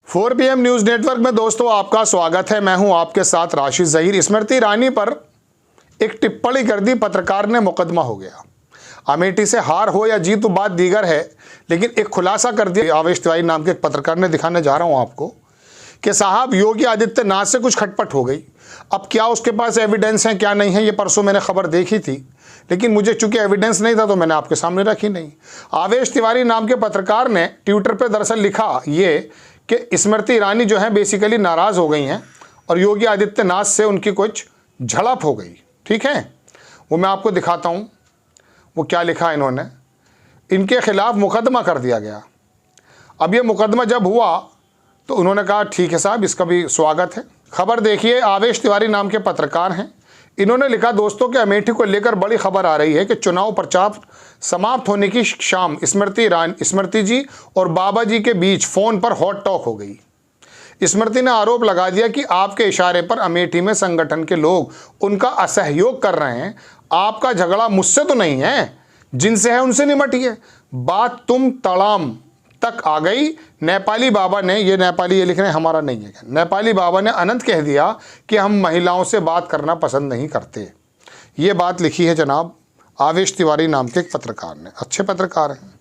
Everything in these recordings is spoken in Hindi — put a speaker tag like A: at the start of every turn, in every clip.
A: 4 PM न्यूज नेटवर्क में दोस्तों आपका स्वागत है। मैं हूं आपके साथ राशिद ज़हीर। स्मृति ईरानी पर एक टिप्पणी कर दी, पत्रकार ने, मुकदमा हो गया। अमेठी से हार हो या जीत तो बात दीगर है, लेकिन एक खुलासा कर दिया आवेश तिवारी नाम के एक पत्रकार ने। दिखाने जा रहा हूं आपको कि साहब योगी आदित्यनाथ से कुछ खटपट हो गई। अब क्या उसके पास एविडेंस है क्या नहीं है, ये परसों मैंने खबर देखी थी, लेकिन मुझे चूंकि एविडेंस नहीं था तो मैंने आपके सामने रखी नहीं। आवेश तिवारी नाम के पत्रकार ने ट्विटर पर दरअसल लिखा ये कि स्मृति ईरानी जो है बेसिकली नाराज़ हो गई हैं और योगी आदित्यनाथ से उनकी कुछ झड़प हो गई। ठीक है, वो मैं आपको दिखाता हूँ वो क्या लिखा इन्होंने। इनके खिलाफ मुकदमा कर दिया गया। अब ये मुकदमा जब हुआ तो उन्होंने कहा ठीक है साहब, इसका भी स्वागत है। खबर देखिए, आवेश तिवारी नाम के पत्रकार हैं। इन्होंने लिखा दोस्तों कि अमेठी को लेकर बड़ी खबर आ रही है कि चुनाव प्रचार समाप्त होने की शाम स्मृति जी और बाबा जी के बीच फ़ोन पर हॉट टॉक हो गई। स्मृति ने आरोप लगा दिया कि आपके इशारे पर अमेठी में संगठन के लोग उनका असहयोग कर रहे हैं। आपका झगड़ा मुझसे तो नहीं है, जिनसे है उनसे निमटिए। बात तुम तड़ाम तक आ गई। नेपाली बाबा ने, ये नेपाली ये लिख रहे हैं, हमारा नहीं है, नेपाली बाबा ने अनंत कह दिया कि हम महिलाओं से बात करना पसंद नहीं करते। ये बात लिखी है जनाब आवेश तिवारी नाम के एक पत्रकार ने। अच्छे पत्रकार हैं।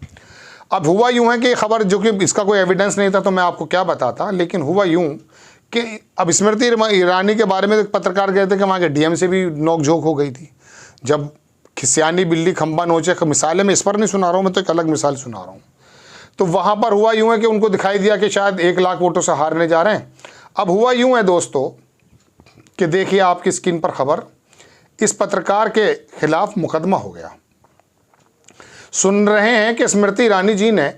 A: अब हुआ यूं है कि खबर, जो कि इसका कोई एविडेंस नहीं था तो मैं आपको क्या बताता, लेकिन हुआ यूं कि अब स्मृति ईरानी के बारे में एक पत्रकार कहते कि वहाँ के डीएम से भी नोकझोंक हो गई थी। जब खिसियानी बिल्ली खंबा नोचे, मिसालें मैं इस पर नहीं सुना रहा हूँ, मैं तो एक अलग मिसाल सुना रहा हूँ। तो वहाँ पर हुआ यूं है कि उनको दिखाई दिया कि शायद 1 लाख वोटों से हारने जा रहे हैं। अब हुआ यूं है दोस्तों कि देखिए आपकी स्क्रीन पर खबर, इस पत्रकार के खिलाफ मुकदमा हो गया। सुन रहे हैं कि स्मृति ईरानी जी ने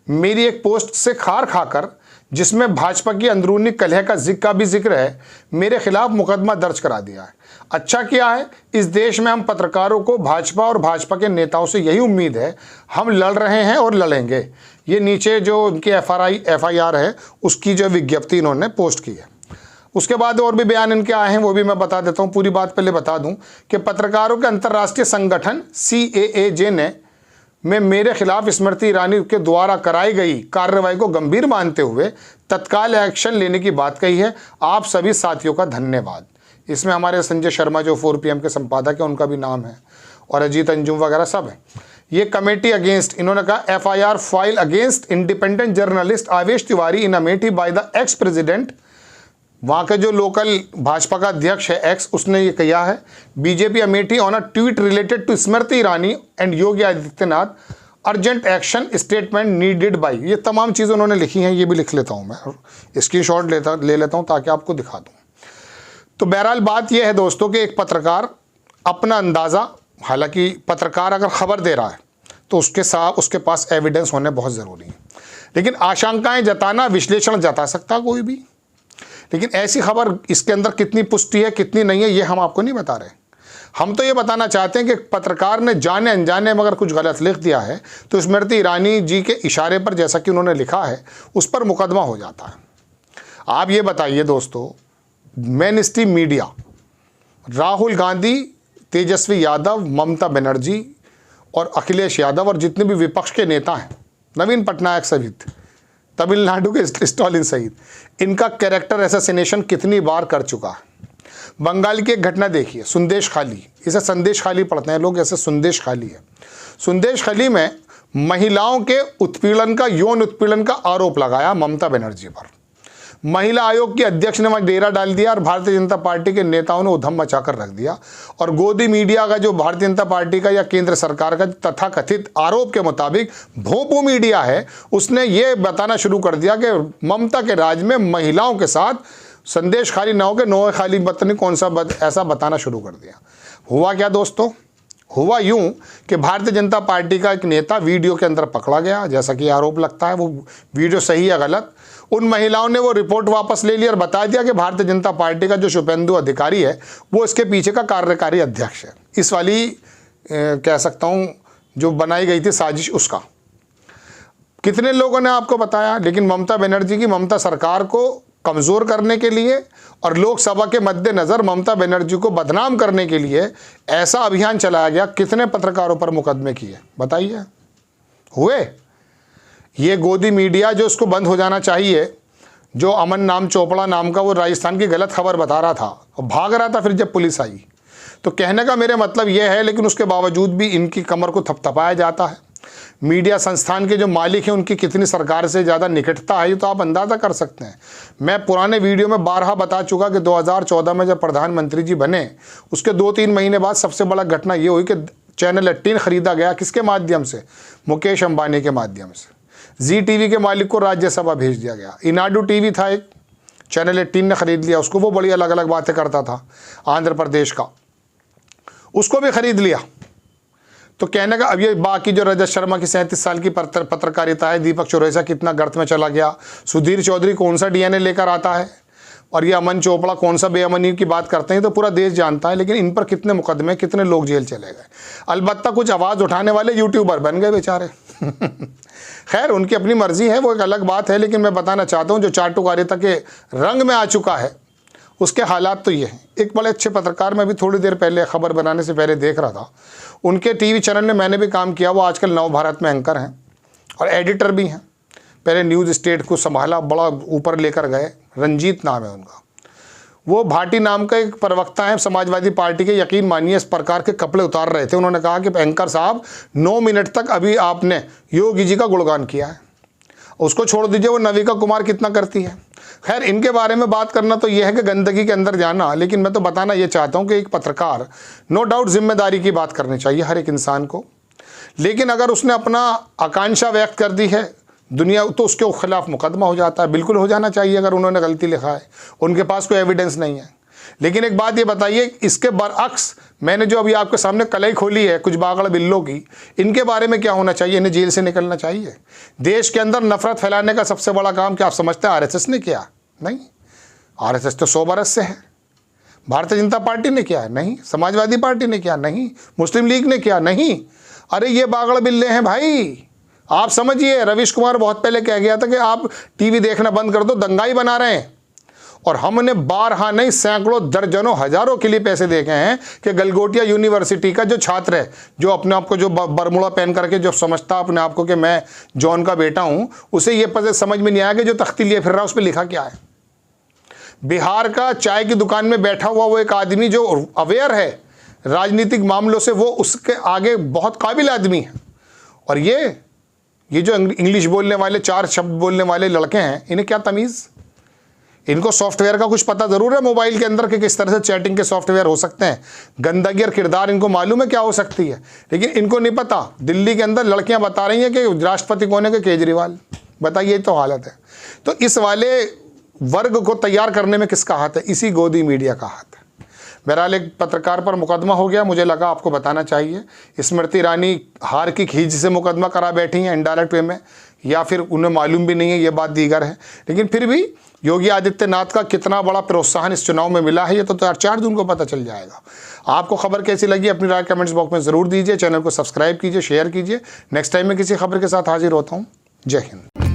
A: मेरी एक पोस्ट से खार खाकर, जिसमें भाजपा की अंदरूनी कलह का भी जिक्र है, मेरे खिलाफ मुकदमा दर्ज करा दिया है। अच्छा किया है। इस देश में हम पत्रकारों को भाजपा और भाजपा के नेताओं से यही उम्मीद है। हम लड़ रहे हैं और लड़ेंगे। ये नीचे जो उनकी FIR है उसकी जो विज्ञप्ति इन्होंने पोस्ट की है। उसके बाद और भी बयान इनके आए हैं, वो भी मैं बता देता हूँ। पूरी बात पहले बता दूँ कि पत्रकारों के अंतर्राष्ट्रीय संगठन CAAJ ने मेरे खिलाफ स्मृति ईरानी के द्वारा कराई गई कार्रवाई को गंभीर मानते हुए तत्काल एक्शन लेने की बात कही है। आप सभी साथियों का धन्यवाद। इसमें हमारे संजय शर्मा जो 4 PM के संपादक हैं उनका भी नाम है, और अजीत अंजुम वगैरह सब है। ये कमेटी अगेंस्ट, इन्होंने कहा FIR file against independent journalist Avesh Tiwari in Amethi by the ex president. वहाँ के जो लोकल भाजपा का अध्यक्ष है एक्स, उसने ये कहा है BJP Amethi on a tweet related to Smriti Irani and Yogi Adityanath, urgent action statement needed by. ये तमाम चीज़ें उन्होंने लिखी हैं, ये भी लिख लेता हूँ मैं, स्क्रीनशॉट ले लेता हूँ ताकि आपको दिखा दूँ। तो बहरहाल बात यह है दोस्तों कि एक पत्रकार अपना अंदाज़ा, हालांकि पत्रकार अगर खबर दे रहा है तो उसके पास एविडेंस होने बहुत ज़रूरी है, लेकिन आशंकाएं जताना, विश्लेषण जता सकता कोई भी, लेकिन ऐसी खबर इसके अंदर कितनी पुष्टि है कितनी नहीं है ये हम आपको नहीं बता रहे। हम तो ये बताना चाहते हैं कि पत्रकार ने जाने अनजाने में अगर कुछ गलत लिख दिया है तो स्मृति ईरानी जी के इशारे पर, जैसा कि उन्होंने लिखा है, उस पर मुकदमा हो जाता है। आप ये बताइए दोस्तों, mainstream media, Rahul Gandhi, Tejashwi Yadav, Mamata Banerjee और अखिलेश यादव और जितने भी विपक्ष के नेता हैं, नवीन पटनायक सहित, तमिलनाडु के स्टालिन सहित, इनका कैरेक्टर असैसिनेशन कितनी बार कर चुका है। बंगाल की एक घटना देखिए, संदेश खाली, इसे संदेश खाली पढ़ते हैं लोग, ऐसे संदेश खाली है। संदेश खाली में महिलाओं के उत्पीड़न का, यौन उत्पीड़न का आरोप लगाया ममता बनर्जी पर। महिला आयोग के अध्यक्ष ने वहाँ डेरा डाल दिया और भारतीय जनता पार्टी के नेताओं ने उधम मचाकर रख दिया। और गोदी मीडिया का, जो भारतीय जनता पार्टी का या केंद्र सरकार का तथाकथित आरोप के मुताबिक भोंपू मीडिया है, उसने ये बताना शुरू कर दिया कि ममता के राज में महिलाओं के साथ संदेश खाली ना हो के नोए खाली, पता नहीं कौन सा ऐसा बताना शुरू कर दिया। हुआ क्या दोस्तों? हुआ यूं कि भारतीय जनता पार्टी का एक नेता वीडियो के अंदर पकड़ा गया, जैसा कि आरोप लगता है। वो वीडियो सही है गलत, उन महिलाओं ने वो रिपोर्ट वापस ले ली और बता दिया कि भारतीय जनता पार्टी का जो शुभेंदु अधिकारी है वो इसके पीछे का कार्यकारी अध्यक्ष है। इस वाली कह सकता हूँ जो बनाई गई थी साजिश, उसका कितने लोगों ने आपको बताया। लेकिन ममता बनर्जी की, ममता सरकार को कमज़ोर करने के लिए और लोकसभा के मद्देनज़र ममता बनर्जी को बदनाम करने के लिए ऐसा अभियान चलाया गया। कितने पत्रकारों पर मुकदमे किए बताइए हुए? ये गोदी मीडिया जो उसको बंद हो जाना चाहिए, जो अमन नाम चोपड़ा नाम का, वो राजस्थान की गलत खबर बता रहा था और भाग रहा था। फिर जब पुलिस आई तो कहने का मेरे मतलब ये है, लेकिन उसके बावजूद भी इनकी कमर को थपथपाया जाता है। मीडिया संस्थान के जो मालिक हैं उनकी कितनी सरकार से ज़्यादा निकटता है ये तो आप अंदाज़ा कर सकते हैं। मैं पुराने वीडियो में बारहा बता चुका कि 2014 में जब प्रधानमंत्री जी बने उसके 2-3 महीने बाद सबसे बड़ा घटना ये हुई कि चैनल 18 खरीदा गया। किसके माध्यम से? मुकेश अंबानी के माध्यम से। जी टीवी के मालिक को राज्यसभा भेज दिया गया। इनाडू टीवी था एक, चैनल 18 ने खरीद लिया उसको, वो बड़ी अलग अलग बातें करता था आंध्र प्रदेश का, उसको भी खरीद लिया। तो कहने का अब ये बाकी जो रजत शर्मा की 37 साल की पत्रकारिता है, दीपक चौरसिया कितना गर्त में चला गया, सुधीर चौधरी कौन सा डीएनए लेकर आता है, और ये अमन चोपड़ा कौन सा बेअमनी की बात करते हैं, तो पूरा देश जानता है। लेकिन इन पर कितने मुकदमे, कितने लोग जेल चले गए। अलबत्ता कुछ आवाज़ उठाने वाले यूट्यूबर बन गए बेचारे। खैर उनकी अपनी मर्जी है, वो एक अलग बात है। लेकिन मैं बताना चाहता हूँ जो चाटुकारिता के रंग में आ चुका है उसके हालात तो ये हैं। एक बड़े अच्छे पत्रकार, मैं भी थोड़ी देर पहले खबर बनाने से पहले देख रहा था, उनके टीवी चैनल में मैंने भी काम किया। वो आजकल नव भारत में एंकर हैं और एडिटर भी हैं। पहले न्यूज़ स्टेट को संभाला, बड़ा ऊपर लेकर गए। रंजीत नाम है उनका। वो भाटी नाम का एक प्रवक्ता है समाजवादी पार्टी के। यकीन मानिए इस प्रकार के कपड़े उतार रहे थे। उन्होंने कहा कि एंकर साहब 9 मिनट तक अभी आपने योगी जी का गुणगान किया है, उसको छोड़ दीजिए वो नविका कुमार कितना करती है। खैर इनके बारे में बात करना तो यह है कि गंदगी के अंदर जाना। लेकिन मैं तो बताना ये चाहता हूँ कि एक पत्रकार नो डाउट जिम्मेदारी की बात करनी चाहिए हर एक इंसान को। लेकिन अगर उसने अपना आकांक्षा व्यक्त कर दी है दुनिया, तो उसके खिलाफ मुकदमा हो जाता है। बिल्कुल हो जाना चाहिए अगर उन्होंने गलती लिखा है, उनके पास कोई एविडेंस नहीं है। लेकिन एक बात ये बताइए, इसके बरअक्स मैंने जो अभी आपके सामने कलई खोली है कुछ बागड़ बिल्लों की, इनके बारे में क्या होना चाहिए? इन्हें जेल से निकलना चाहिए। देश के अंदर नफरत फैलाने का सबसे बड़ा काम क्या आप समझते हैं आरएसएस ने किया? नहीं, आरएसएस तो 100 बरस से है। भारतीय जनता पार्टी ने किया? नहीं। समाजवादी पार्टी ने किया? नहीं। मुस्लिम लीग ने किया? नहीं। अरे ये बागड़ बिल्ले हैं भाई। आप समझिए, रवीश कुमार बहुत पहले कह गया था कि आप टीवी देखना बंद कर दो, दंगाई बना रहे हैं। और हमने बारहा नहीं सैकड़ों दर्जनों हजारों के लिए पैसे देखे हैं कि गलगोटिया यूनिवर्सिटी का जो छात्र है, जो अपने आप को जो बरमुड़ा पहन करके जो समझता अपने आप को कि मैं जॉन का बेटा हूं, उसे ये पता समझ में नहीं आया कि जो तख्ती लिए फिर रहा उस पर लिखा क्या है। बिहार का चाय की दुकान में बैठा हुआ वो एक आदमी जो अवेयर है राजनीतिक मामलों से, वो उसके आगे बहुत काबिल आदमी है। और ये जो इंग्लिश बोलने वाले 4 शब्द बोलने वाले लड़के हैं, इन्हें क्या तमीज़? इनको सॉफ्टवेयर का कुछ पता ज़रूर है मोबाइल के अंदर कि किस तरह से चैटिंग के सॉफ्टवेयर हो सकते हैं। गंदगी और किरदार इनको मालूम है क्या हो सकती है, लेकिन इनको नहीं पता। दिल्ली के अंदर लड़कियां बता रही हैं कि राष्ट्रपति कौन है कि केजरीवाल। बताइए तो हालत है। तो इस वाले वर्ग को तैयार करने में किसका हाथ है? इसी गोदी मीडिया का हाथ है। बहरहाल एक पत्रकार पर मुकदमा हो गया, मुझे लगा आपको बताना चाहिए। स्मृति ईरानी हार की खींच से मुकदमा करा बैठी हैं इनडायरेक्ट वे में, या फिर उन्हें मालूम भी नहीं है, ये बात दीगर है। लेकिन फिर भी योगी आदित्यनाथ का कितना बड़ा प्रोत्साहन इस चुनाव में मिला है ये तो 4 जून को पता चल जाएगा। आपको खबर कैसी लगी अपनी राय कमेंट्स बॉक्स में ज़रूर दीजिए। चैनल को सब्सक्राइब कीजिए, शेयर कीजिए। नेक्स्ट टाइम मैं किसी खबर के साथ हाजिर होता हूँ। जय हिंद।